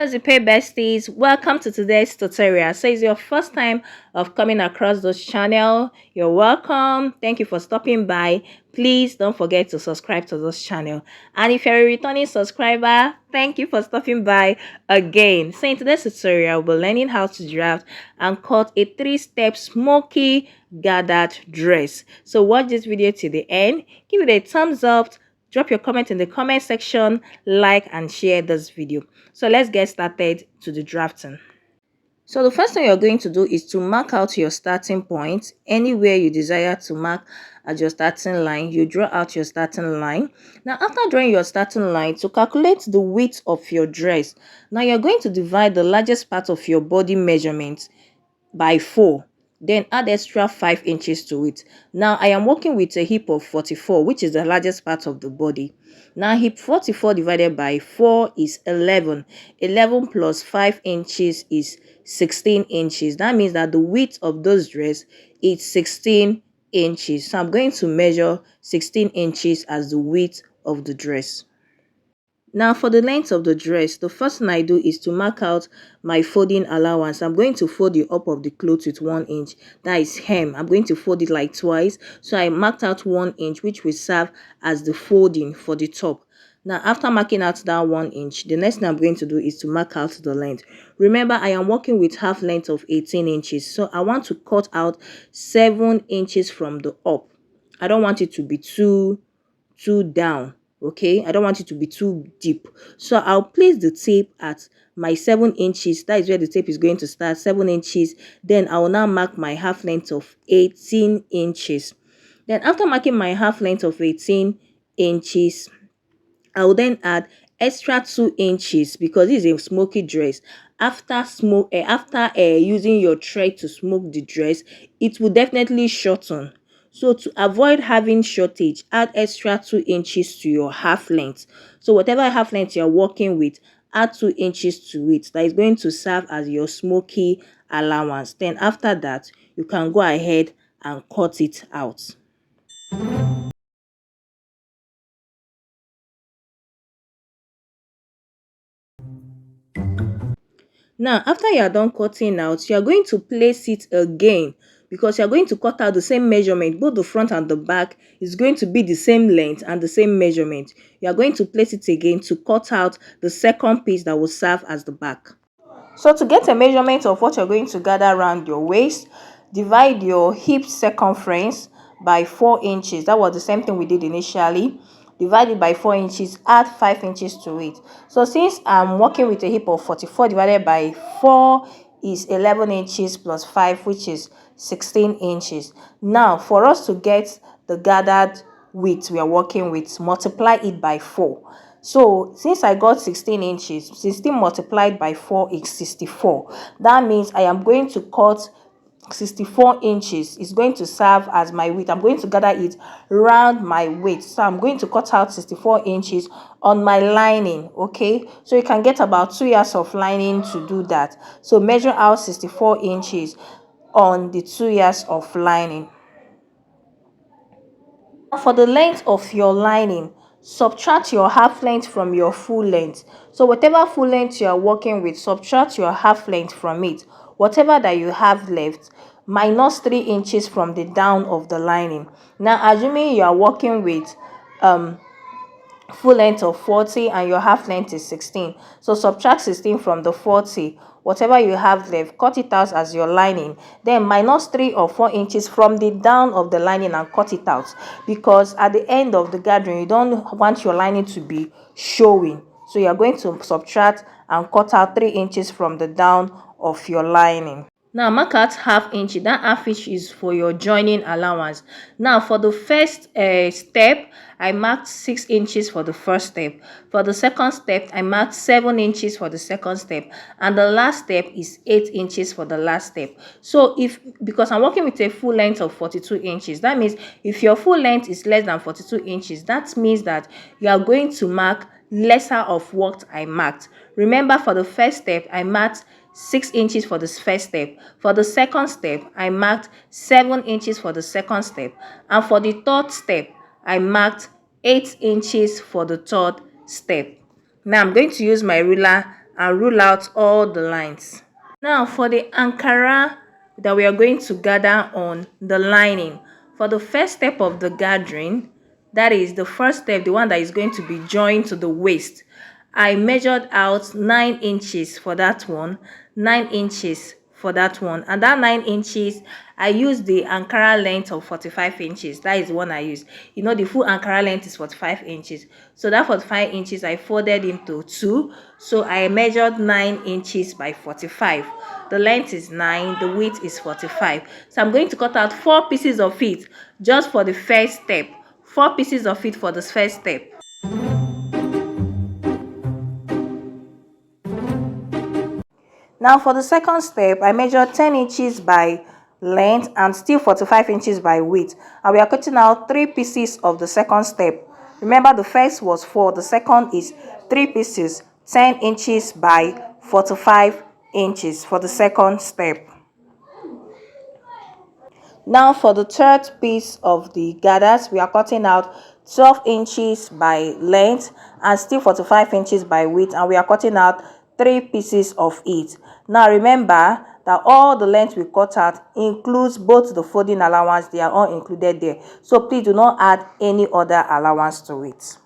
What's the pay besties? Welcome to today's tutorial. So it's your first time of coming across this channel. You're welcome. Thank you for stopping by. Please don't forget to subscribe to this channel. And if you're a returning subscriber, thank you for stopping by again. So in today's tutorial, we're learning how to draft and cut a 3-step smoky gathered dress. So watch this video to the end. Give it a thumbs up. Drop your comment in the comment section, like and share this video. So let's get started to the drafting. So the first thing you're going to do is to mark out your starting point. Anywhere you desire to mark as your starting line, you draw out your starting line. Now after drawing your starting line, to calculate the width of your dress, now you're going to divide the largest part of your body measurement by 4, then add extra 5 inches to it. Now I am working with a hip of 44, which is the largest part of the body. Now hip 44 divided by 4 is 11. 11 plus 5 inches is 16 inches. That means that the width of those dress is 16 inches. So I'm going to measure 16 inches as the width of the dress. Now for the length of the dress, the first thing I do is to mark out my folding allowance. I'm going to fold the up of the cloth with 1 inch. That is hem. I'm going to fold it like twice. So I marked out 1 inch, which will serve as the folding for the top. Now after marking out that 1 inch, the next thing I'm going to do is to mark out the length. Remember, I am working with half length of 18 inches. So I want to cut out 7 inches from the up. I don't want it to be too down. Okay, I don't want it to be too deep, so I'll place the tape at my 7 inches. That is where the tape is going to start, 7 inches. Then I will now mark my half length of 18 inches. Then after marking my half length of 18 inches, I will then add extra 2 inches because this is a smoky dress. After using your thread to smoke the dress, it will definitely shorten. So to avoid having shortage, add extra 2 inches to your half length. So whatever half length you're working with, add 2 inches to it. That is going to serve as your smoky allowance. Then after that, you can go ahead and cut it out. Now, after you are done cutting out, you are going to place it again because you are going to cut out the same measurement. Both the front and the back is going to be the same length and the same measurement. You are going to place it again to cut out the second piece that will serve as the back. So to get a measurement of what you're going to gather around your waist, divide your hip circumference by 4 inches. That was the same thing we did initially. Divide it by 4 inches, add 5 inches to it. So since I'm working with a hip of 44, divided by 4 is 11 inches plus 5, which is 16 inches. Now for us to get the gathered width we are working with, multiply it by 4. So since I got 16 inches, 16 multiplied by 4 is 64. That means I am going to cut 64 inches. Is going to serve as my width. I'm going to gather it around my waist. So I'm going to cut out 64 inches on my lining. Okay, so you can get about 2 yards of lining to do that. So measure out 64 inches on the 2 yards of lining. For the length of your lining, subtract your half length from your full length. So whatever full length you are working with, subtract your half length from it. Whatever that you have left, minus 3 inches from the down of the lining. Now assuming you are working with full length of 40 and your half length is 16, so subtract 16 from the 40. Whatever you have left, cut it out as your lining, then minus 3 or 4 inches from the down of the lining and cut it out, because at the end of the gathering you don't want your lining to be showing. So you are going to subtract and cut out 3 inches from the down of your lining. Now mark out half inch. That half inch is for your joining allowance. Now for the first step, I marked 6 inches for the first step. For the second step, I marked 7 inches for the second step, and the last step is 8 inches for the last step. So because I'm working with a full length of 42 inches, that means if your full length is less than 42 inches, that means that you are going to mark lesser of what I marked. Remember, for the first step, I marked 6 inches for the first step. For the second step, I marked 7 inches for the second step. And for the third step, I marked 8 inches for the third step. Now I'm going to use my ruler and rule out all the lines. Now for the Ankara that we are going to gather on the lining. For the first step of the gathering, that is the first step, the one that is going to be joined to the waist. I measured out 9 inches for that one, 9 inches for that one, and that 9 inches I used the Ankara length of 45 inches. That is the one I used. You know, the full Ankara length is 45 inches, so that 45 inches I folded into two, so I measured 9 inches by 45. The length is 9, the width is 45, so I'm going to cut out 4 pieces of it just for the first step. 4 pieces of it for the first step. Now for the second step, I measured 10 inches by length and still 45 inches by width. And we are cutting out 3 pieces of the second step. Remember, the first was 4, the second is 3 pieces, 10 inches by 45 inches for the second step. Now for the third piece of the gathers, we are cutting out 12 inches by length and still 45 inches by width, and we are cutting out 3 pieces of it. Now remember that all the length we cut out includes both the folding allowance. They are all included there, so please do not add any other allowance to it.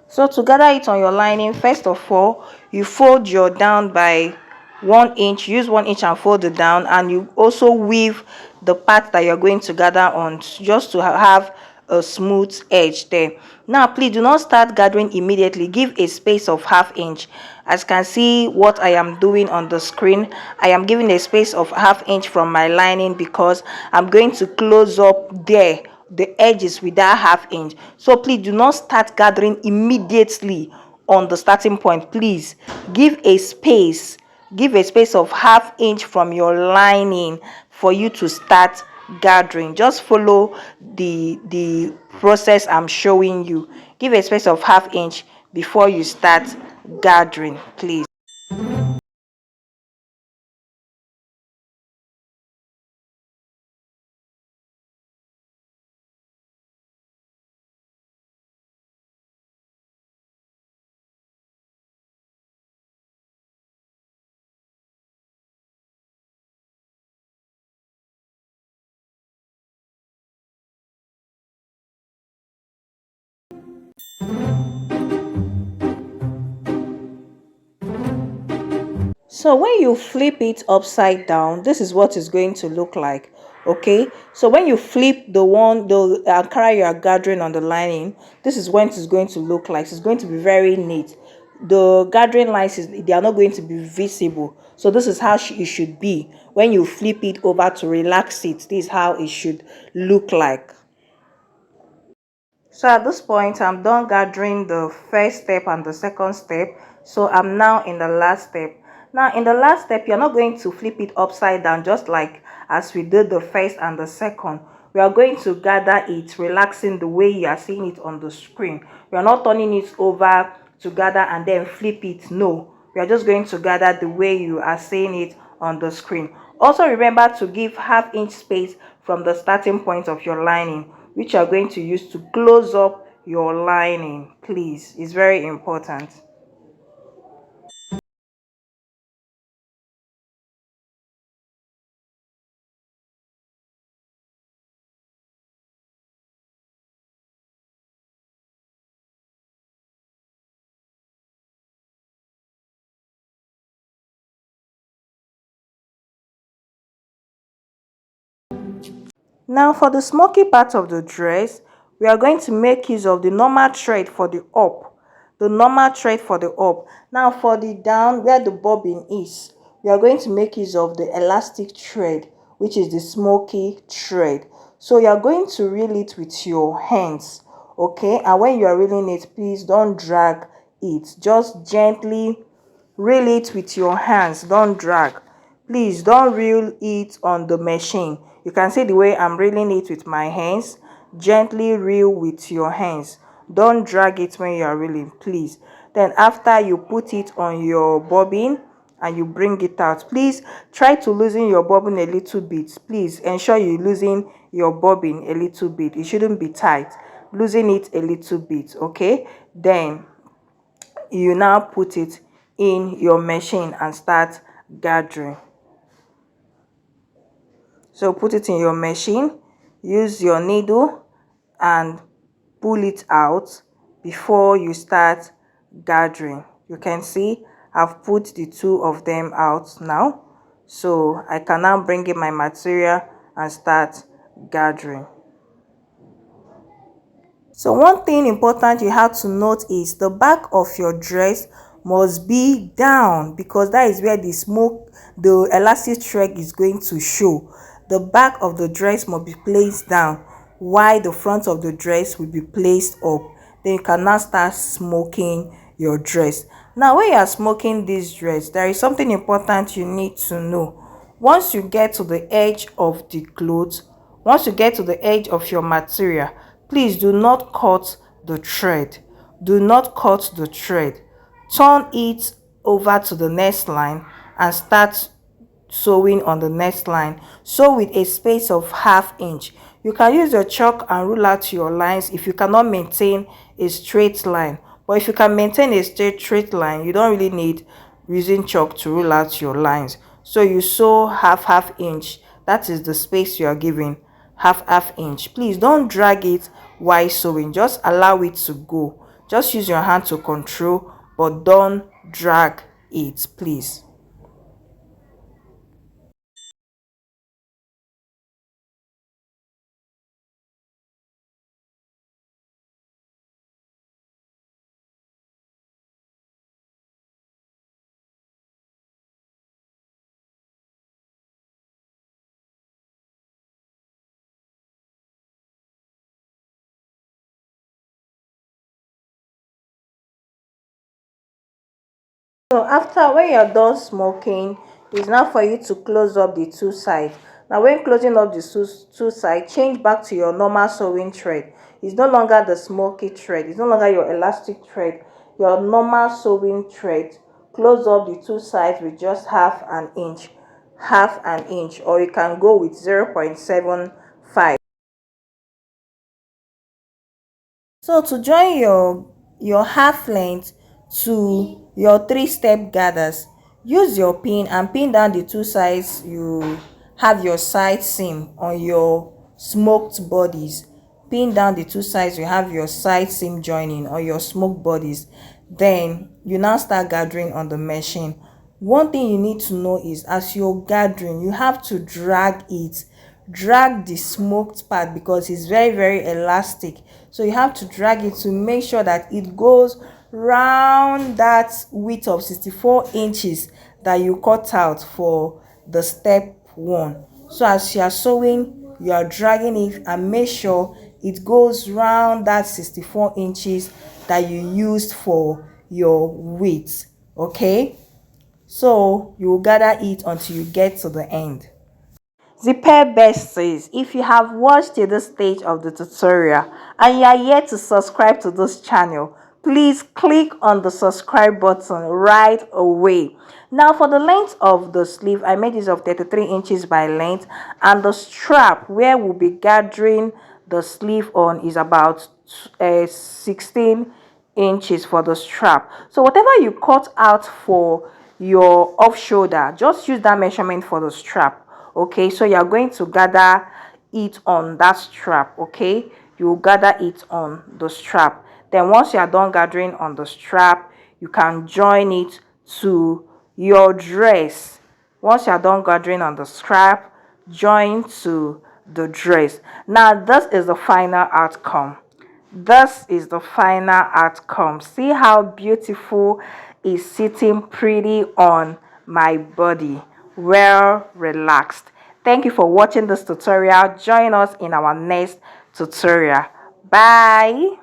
So to gather it on your lining, first of all, you fold your down by 1 inch. Use 1 inch and fold it down, and you also weave the part that you're going to gather on, just to have a smooth edge there. Now please do not start gathering immediately. Give a space of ½ inch. As you can see what I am doing on the screen, I am giving a space of ½ inch from my lining because I'm going to close up there the edges with that ½ inch. So please do not start gathering immediately on the starting point. Please give a space of ½ inch from your lining for you to start gathering. Just follow the process I'm showing you. Give a space of ½ inch before you start gathering, please. So when you flip it upside down, this is what it's going to look like. Okay, so when you flip the Ankara you are gathering on the lining, this is when it's going to look like. It's going to be very neat. The gathering lines, they are not going to be visible. So this is how it should be. When you flip it over to relax it, this is how it should look like. So at this point, I'm done gathering the first step and the second step. So I'm now in the last step. Now in the last step, you're not going to flip it upside down just like as we did the first and the second. We are going to gather it, relaxing the way you are seeing it on the screen. We are not turning it over to gather and then flip it. No, we are just going to gather the way you are seeing it on the screen. Also remember to give ½ inch space from the starting point of your lining, which you are going to use to close up your lining. Please, it's very important. Now for the smoky part of the dress, we are going to make use of the normal thread for the up. The normal thread for the up. Now for the down, where the bobbin is, we are going to make use of the elastic thread, which is the smoky thread. So you are going to reel it with your hands, okay? And when you are reeling it, please don't drag it. Just gently reel it with your hands. Don't drag. Please don't reel it on the machine. You can see the way I'm reeling it with my hands. Gently reel with your hands. Don't drag it when you are reeling, please. Then after you put it on your bobbin and you bring it out, please try to loosen your bobbin a little bit. Please ensure you loosen your bobbin a little bit. It shouldn't be tight. Loosen it a little bit, okay? Then you now put it in your machine and start gathering. So put it in your machine, use your needle and pull it out before you start gathering. You can see I've put the two of them out now, so I can now bring in my material and start gathering. So one thing important you have to note is the back of your dress must be down, because that is where the elastic thread is going to show. The back of the dress must be placed down while the front of the dress will be placed up. Then you can now start smoking your dress. Now when you are smoking this dress, there is something important you need to know. Once you get to the edge of the cloth, once you get to the edge of your material, please do not cut the thread. Do not cut the thread. Turn it over to the next line and start sewing on the next line. Sew with a space of ½ inch. You can use your chalk and rule out your lines if you cannot maintain a straight line. But if you can maintain a straight line, you don't really need using chalk to rule out your lines. So you sew half inch. That is the space you are giving, half inch. Please don't drag it while sewing. Just allow it to go. Just use your hand to control, but don't drag it, please. So after, when you're done smoking, it's now for you to close up the two sides. Now when closing up the two sides, change back to your normal sewing thread. It's no longer the smoky thread, it's no longer your elastic thread, your normal sewing thread. Close up the two sides with just ½ inch, or you can go with 0.75. So to join your half length to your 3-step gathers, use your pin and pin down the two sides. You have your side seam on your smoked bodies. Pin down the two sides, you have your side seam joining on your smoked bodies. Then you now start gathering on the machine. One thing you need to know is, as you're gathering, you have to drag the smoked part, because it's very elastic. So you have to drag it to make sure that it goes round that width of 64 inches that you cut out for the step 1. So as you are sewing, you are dragging it and make sure it goes round that 64 inches that you used for your width. Okay, so you will gather it until you get to the end. The pair best says, if you have watched to this stage of the tutorial and you are yet to subscribe to this channel, please click on the subscribe button right away. Now for the length of the sleeve, I made use of 33 inches by length, and the strap where we'll be gathering the sleeve on is about 16 inches for the strap. So whatever you cut out for your off shoulder, just use that measurement for the strap. Okay, so you're going to gather it on that strap. Okay, you gather it on the strap. Then once you are done gathering on the strap, you can join it to your dress. Once you are done gathering on the strap, join to the dress. Now this is the final outcome. This is the final outcome. See how beautiful is sitting pretty on my body, well relaxed. Thank you for watching this tutorial. Join us in our next tutorial. Bye.